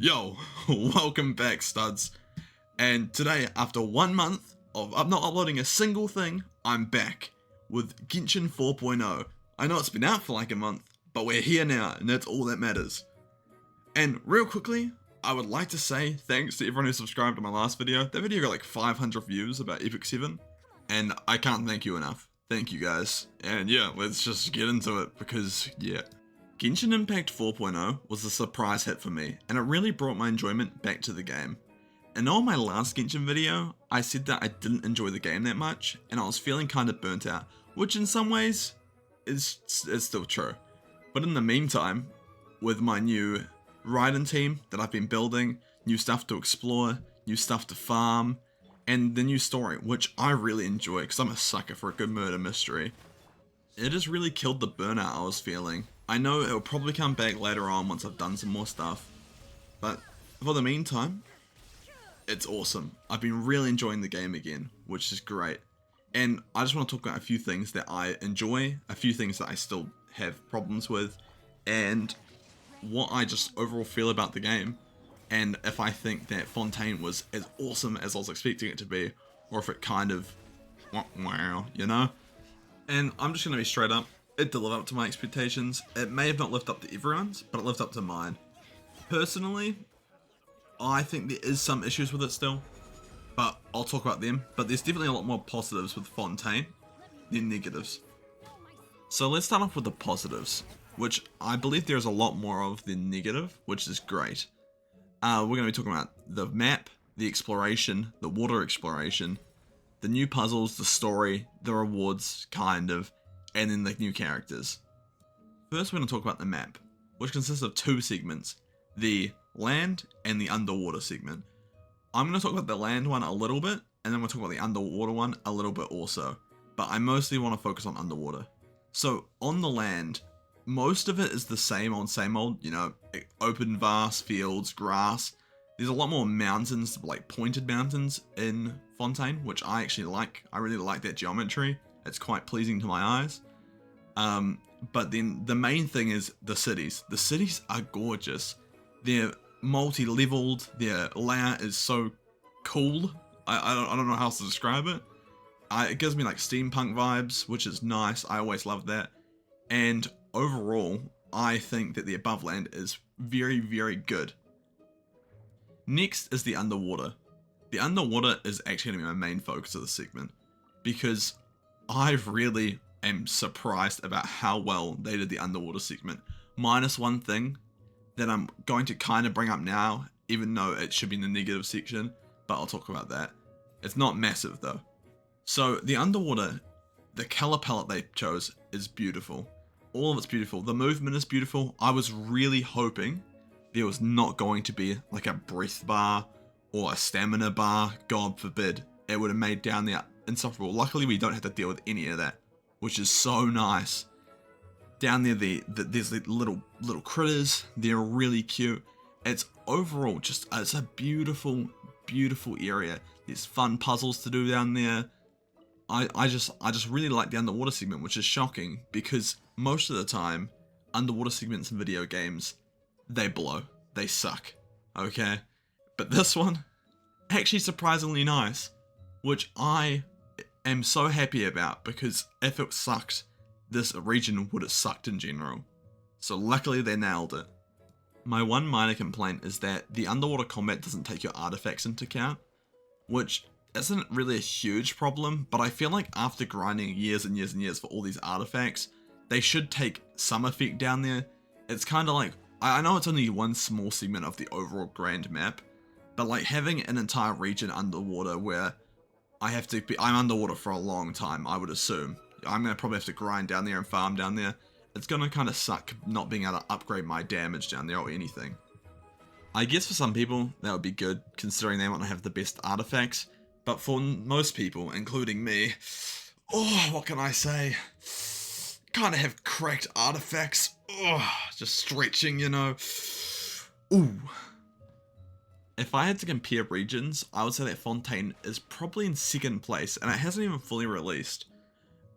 Yo, welcome back, studs. And today, after 1 month of not uploading a single thing, I'm back with Genshin 4.0. I know it's been out for like a month, but we're here now, and that's all that matters. And real quickly, I would like to say thanks to everyone who subscribed to my last video. That video got like 500 views about Epic 7, and I can't thank you enough. Thank you guys. And yeah, let's just get into it, because yeah. Genshin Impact 4.0 was a surprise hit for me, and it really brought my enjoyment back to the game. And on my last Genshin video, I said that I didn't enjoy the game that much, and I was feeling kind of burnt out, which in some ways is still true. But in the meantime, with my new Raiden team that I've been building, new stuff to explore, new stuff to farm, and the new story, which I really enjoy because I'm a sucker for a good murder mystery, it has really killed the burnout I was feeling. I know it'll probably come back later on once I've done some more stuff, but for the meantime, it's awesome. I've been really enjoying the game again, which is great. And I just want to talk about a few things that I enjoy, a few things that I still have problems with, and what I just overall feel about the game, and if I think that Fontaine was as awesome as I was expecting it to be, or if it kind of, wow, you know? And I'm just going to be straight up. It delivered up to my expectations. It may have not lived up to everyone's, but it lived up to mine. Personally, I think there is some issues with it still, but I'll talk about them. But there's definitely a lot more positives with Fontaine than negatives. So let's start off with the positives, which I believe there's a lot more of than negative, which is great. We're going to be talking about the map, the exploration, the water exploration, the new puzzles, the story, the rewards, kind of, and then the new characters. First, we're going to talk about the map, which consists of two segments, the land and the underwater segment. I'm going to talk about the land one a little bit, and then we'll talk about the underwater one a little bit also, but I mostly want to focus on underwater. So, on the land, most of it is the same old, you know, open vast fields, grass. There's a lot more mountains, like pointed mountains in Fontaine, which I actually like. I really like that geometry. It's quite pleasing to my eyes. But then the main thing is the cities. The cities are gorgeous. They're multi-leveled. Their layout is so cool. I don't know how else to describe it. It gives me like steampunk vibes, which is nice. I always love that. And overall, I think that the above land is very, very good. Next is the underwater. The underwater is actually going to be my main focus of the segment, because I really am surprised about how well they did the underwater segment. Minus one thing that I'm going to kind of bring up now, even though it should be in the negative section, but I'll talk about that. It's not massive though. So the underwater, the color palette they chose is beautiful. All of it's beautiful. The movement is beautiful. I was really hoping there was not going to be like a breath bar or a stamina bar. God forbid. It would have made down there insufferable. Luckily, we don't have to deal with any of that, which is so nice. Down there, there's the little critters. They're really cute. It's overall just, it's a beautiful, beautiful area. There's fun puzzles to do down there. I just really like the underwater segment, which is shocking because most of the time, underwater segments in video games, they blow. They suck. Okay? But this one, actually surprisingly nice, which I am so happy about, because if it sucked, this region would have sucked in general. So luckily they nailed it. My one minor complaint is that the underwater combat doesn't take your artifacts into account, which isn't really a huge problem, but I feel like after grinding years and years and years for all these artifacts, they should take some effect down there. It's kind of like, I know it's only one small segment of the overall grand map, but like having an entire region underwater where I'm underwater for a long time, I would assume. I'm going to probably have to grind down there and farm down there. It's going to kind of suck not being able to upgrade my damage down there or anything. I guess for some people, that would be good, considering they want to have the best artifacts. But for most people, including me, oh, what can I say? Kind of have cracked artifacts. Oh, just stretching, you know. Ooh. If I had to compare regions, I would say that Fontaine is probably in second place, and it hasn't even fully released.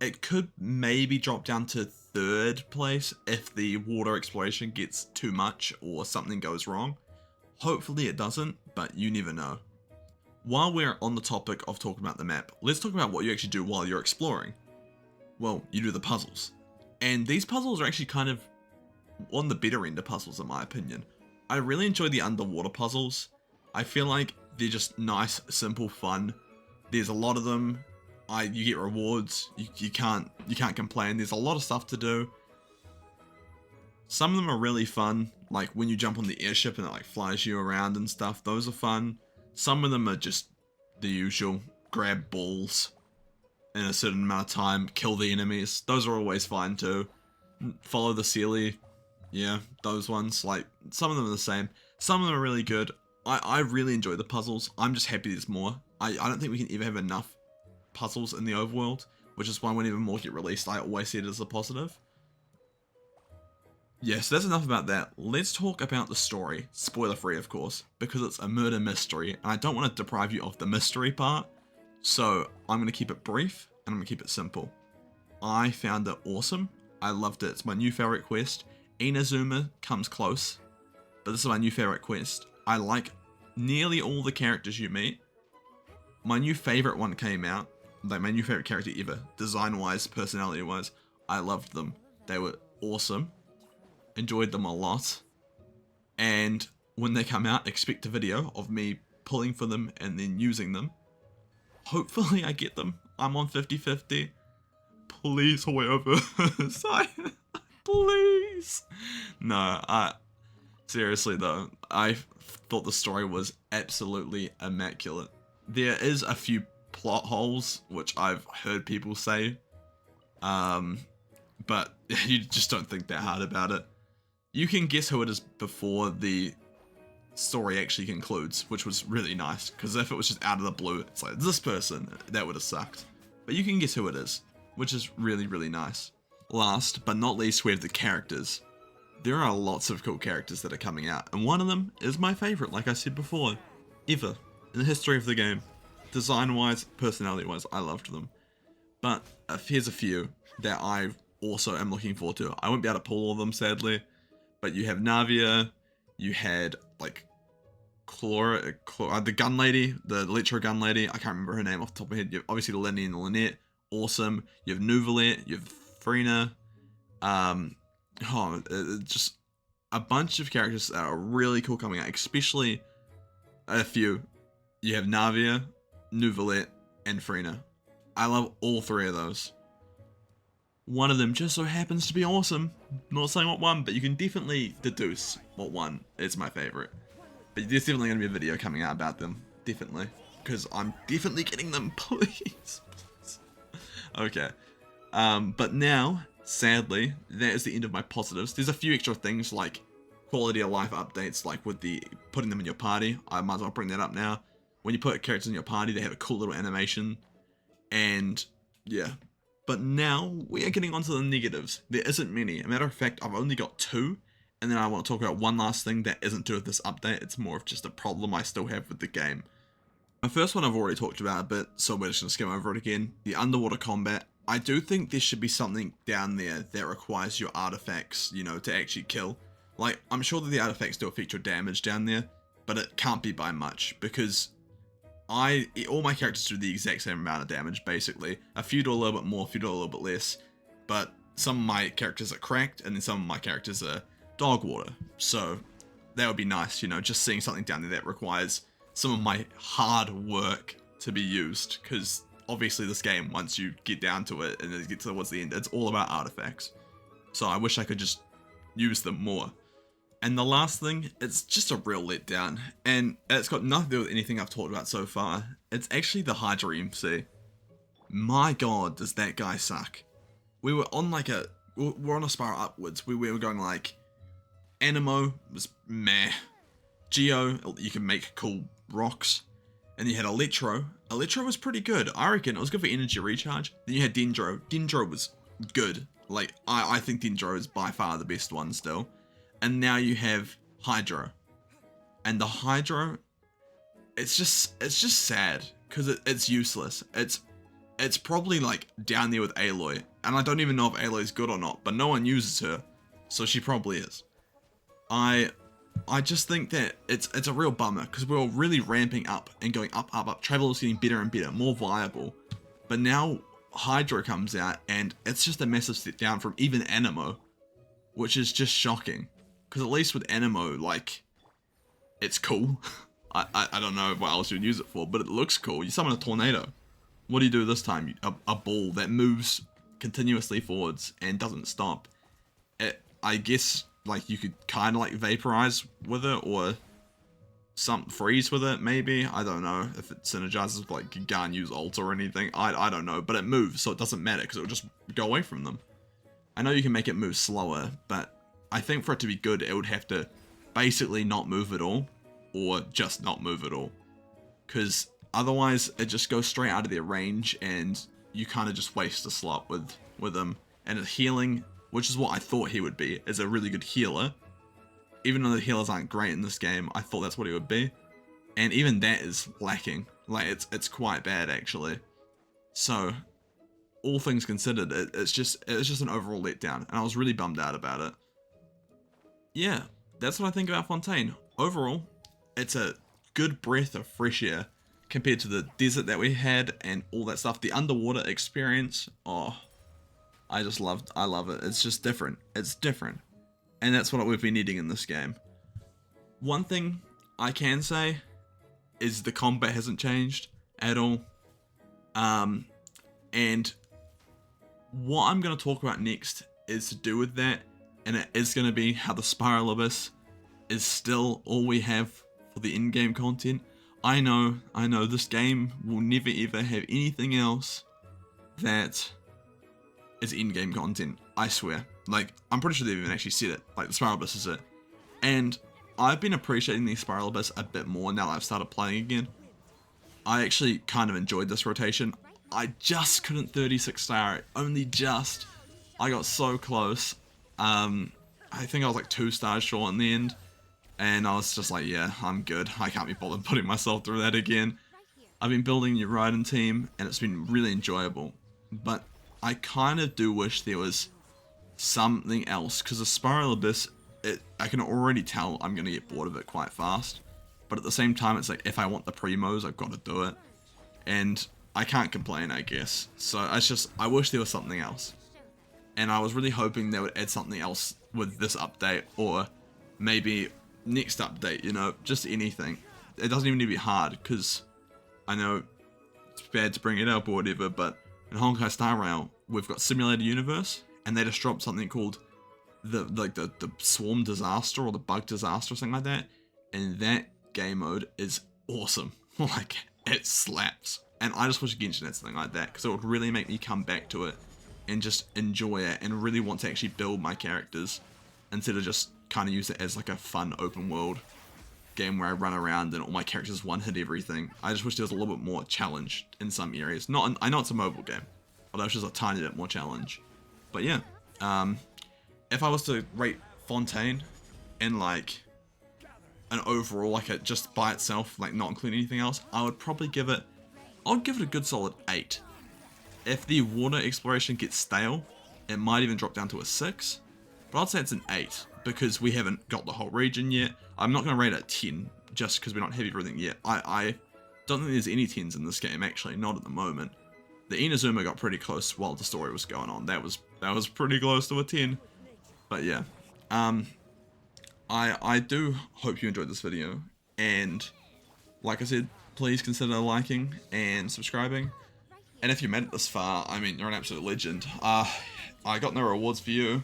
It could maybe drop down to third place if the water exploration gets too much or something goes wrong. Hopefully it doesn't, but you never know. While we're on the topic of talking about the map, let's talk about what you actually do while you're exploring. Well, you do the puzzles. And these puzzles are actually kind of on the better end of puzzles in my opinion. I really enjoy the underwater puzzles. I feel like they're just nice, simple fun. There's a lot of them. You get rewards. You can't complain. There's a lot of stuff to do. Some of them are really fun, like when you jump on the airship and it like flies you around and stuff. Those are fun. Some of them are just the usual. Grab balls in a certain amount of time, kill the enemies. Those are always fine too. Follow the Sealy. Yeah, those ones. Like, some of them are the same. Some of them are really good. I really enjoy the puzzles. I'm just happy there's more. I don't think we can ever have enough puzzles in the overworld, which is why whenever more get released, I always see it as a positive. Yeah, so that's enough about that. Let's talk about the story. Spoiler free, of course, because it's a murder mystery, and I don't want to deprive you of the mystery part. So I'm going to keep it brief, and I'm going to keep it simple. I found it awesome. I loved it. It's my new favorite quest. Inazuma comes close, but this is my new favorite quest. I like nearly all the characters you meet. My new favorite one came out. Like, my new favorite character ever. Design-wise, personality-wise. I loved them. They were awesome. Enjoyed them a lot. And when they come out, expect a video of me pulling for them and then using them. Hopefully I get them. I'm on 50-50. Please, however. Please. No, seriously though, I thought the story was absolutely immaculate. There is a few plot holes, which I've heard people say. But you just don't think that hard about it. You can guess who it is before the story actually concludes, which was really nice, because if it was just out of the blue, it's like, this person, that would have sucked. But you can guess who it is, which is really, really nice. Last but not least, we have the characters. There are lots of cool characters that are coming out, and one of them is my favorite, like I said before, ever, in the history of the game. Design-wise, personality-wise, I loved them. But here's a few that I also am looking forward to. I won't be able to pull all of them, sadly. But you have Navia, you had, like, the gun lady, the electro gun lady, I can't remember her name off the top of my head. You have obviously the Lenny and the Lynette, awesome. You have Nouvelette, you have Frina, just a bunch of characters that are really cool coming out, especially a few. You have Navia, Nouvelette, and Frina. I love all three of those. One of them just so happens to be awesome. Not saying what one, but you can definitely deduce what one is my favorite. But there's definitely going to be a video coming out about them. Definitely. Because I'm definitely getting them, please. Okay. But now, sadly, that is the end of my positives. There's a few extra things like quality of life updates, like with the putting them in your party. I might as well bring that up now. When you put characters in your party, they have a cool little animation. And, yeah. But now, we are getting onto the negatives. There isn't many. As a matter of fact, I've only got two. And then I want to talk about one last thing that isn't to do with this update. It's more of just a problem I still have with the game. My first one I've already talked about a bit, so we're just going to skim over it again. The underwater combat. I do think there should be something down there that requires your artifacts, you know, to actually kill. Like, I'm sure that the artifacts do a feature damage down there, but it can't be by much, because all my characters do the exact same amount of damage, basically. A few do a little bit more, a few do a little bit less, but some of my characters are cracked, and then some of my characters are dog water. So, that would be nice, you know, just seeing something down there that requires some of my hard work to be used, because obviously this game, once you get down to it, and it gets towards the end, it's all about artifacts. So I wish I could just use them more. And the last thing, it's just a real letdown, and it's got nothing to do with anything I've talked about so far. It's actually the Hydra MC. My god, does that guy suck. We were on like we're on a spiral upwards. We were going like, Animo was meh. Geo, you can make cool rocks. And you had Electro. Electro was pretty good. I reckon it was good for energy recharge. Then you had Dendro. Dendro was good. Like, I think Dendro is by far the best one still. And now you have Hydro. And the Hydro, it's just sad. Because it's useless. It's probably like down there with Aloy. And I don't even know if Aloy's good or not. But no one uses her. So she probably is. I I just think that it's a real bummer because we were really ramping up and going up, up, up. Travel was getting better and better, more viable. But now Hydro comes out and it's just a massive step down from even Anemo, which is just shocking. Because at least with Anemo, like, it's cool. I don't know what else you'd use it for, but it looks cool. You summon a tornado. What do you do this time? A ball that moves continuously forwards and doesn't stop. I guess, like, you could kind of, like, vaporize with it, or freeze with it, maybe. I don't know if it synergizes with, like, you can't use ult or anything. I don't know, but it moves, so it doesn't matter, because it will just go away from them. I know you can make it move slower, but I think for it to be good, it would have to basically not move at all, or just not move at all. Because otherwise, it just goes straight out of their range, and you kind of just waste a slot with him. And his healing, which is what I thought he would be, is a really good healer. Even though the healers aren't great in this game, I thought that's what he would be. And even that is lacking. Like, it's quite bad, actually. So, all things considered, it's just an overall letdown. And I was really bummed out about it. Yeah, that's what I think about Fontaine. Overall, it's a good breath of fresh air compared to the desert that we had and all that stuff. The underwater experience, oh, I love it. It's just different. It's different. And that's what we've been needing in this game. One thing I can say is the combat hasn't changed at all. And what I'm going to talk about next is to do with that, and it is going to be how the Spiral Abyss is still all we have for the in-game content. I know, this game will never ever have anything else that is in-game content, I swear. Like, I'm pretty sure they've even actually said it, like, the Spiral Abyss is it. And I've been appreciating the Spiral Abyss a bit more now that I've started playing again. I actually kind of enjoyed this rotation. I just couldn't 36 star it, only just. I got so close. I think I was like 2 stars short in the end. And I was just like, yeah, I'm good. I can't be bothered putting myself through that again. I've been building a new Raiden team, and it's been really enjoyable. But I kind of do wish there was something else, because the Spiral Abyss, I can already tell I'm going to get bored of it quite fast. But at the same time, it's like, if I want the primos, I've got to do it. And I can't complain, I guess. So it's just, I wish there was something else. And I was really hoping they would add something else with this update, or maybe next update, you know, just anything. It doesn't even need to be hard, because I know it's bad to bring it up or whatever, but in Honkai Star Rail, we've got Simulator Universe, and they just dropped something called the Swarm Disaster, or the Bug Disaster, or something like that, and that game mode is awesome. Like, it slaps. And I just wish Genshin had something like that, because it would really make me come back to it and just enjoy it and really want to actually build my characters, instead of just kind of use it as like a fun open world game where I run around and all my characters one-hit everything. I just wish there was a little bit more challenge in some areas. I know it's a mobile game, although it's just a tiny bit more challenge. But yeah, if I was to rate Fontaine in like an overall, like just by itself, like not including anything else, I would probably give it a good solid 8. If the water exploration gets stale, it might even drop down to a 6. But I'd say it's an 8, because we haven't got the whole region yet. I'm not going to rate it 10, just because we're not heavy everything yet. I don't think there's any 10s in this game, actually, not at the moment. The Inazuma got pretty close while the story was going on. That was pretty close to a 10. But yeah, I do hope you enjoyed this video, and like I said, please consider liking and subscribing. And if you made it this far, I mean, you're an absolute legend. I got no rewards for you.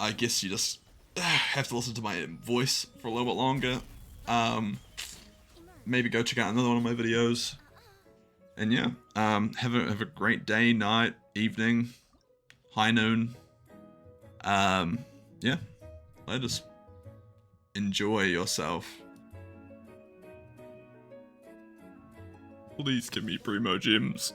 I guess you just have to listen to my voice for a little bit longer. Maybe go check out another one of my videos. And yeah, have a great day, night, evening, high noon. Yeah, just enjoy yourself. Please give me primo gems.